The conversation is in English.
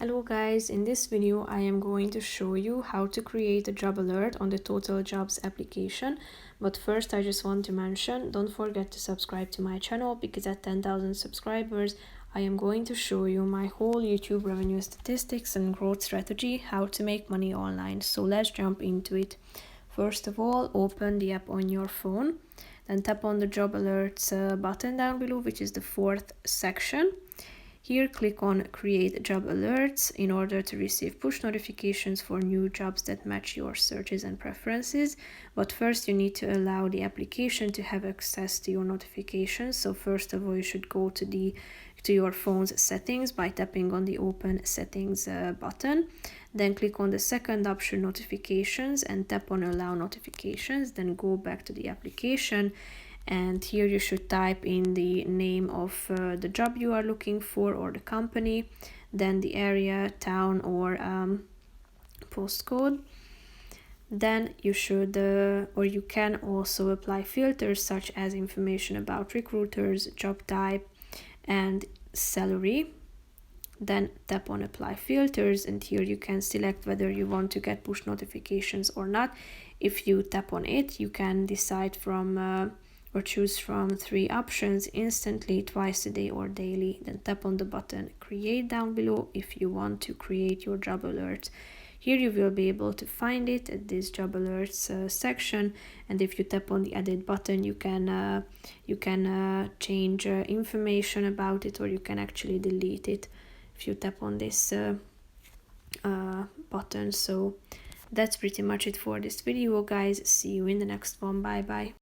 Hello guys, in this video I am going to show you how to create a job alert on the Totaljobs application. But first I just want to mention, don't forget to subscribe to my channel because at 10,000 subscribers I am going to show you my whole YouTube revenue statistics and growth strategy, how to make money online. So let's jump into it. First of all, open the app on your phone, then tap on the job alerts button down below, which is the fourth section. Here, click on Create Job Alerts in order to receive push notifications for new jobs that match your searches and preferences. But first, you need to allow the application to have access to your notifications. So first of all, you should go to your phone's settings by tapping on the Open Settings button. Then click on the second option, Notifications, and tap on Allow Notifications. Then go back to the application. And here you should type in the name of the job you are looking for or the company, then the area, town, or postcode. Then you should or you can also apply filters such as information about recruiters, job type, and salary. Then tap on apply filters, and here you can select whether you want to get push notifications or not. If you tap on it, you can decide from or choose from three options: instantly, twice a day, or daily. Then tap on the button create down below if you want to create your job alert. Here you will be able to find it at this job alerts section, and if you tap on the edit button, you can change information about it, or you can actually delete it if you tap on this button. So that's pretty much it for this video, guys. See you in the next one. Bye bye.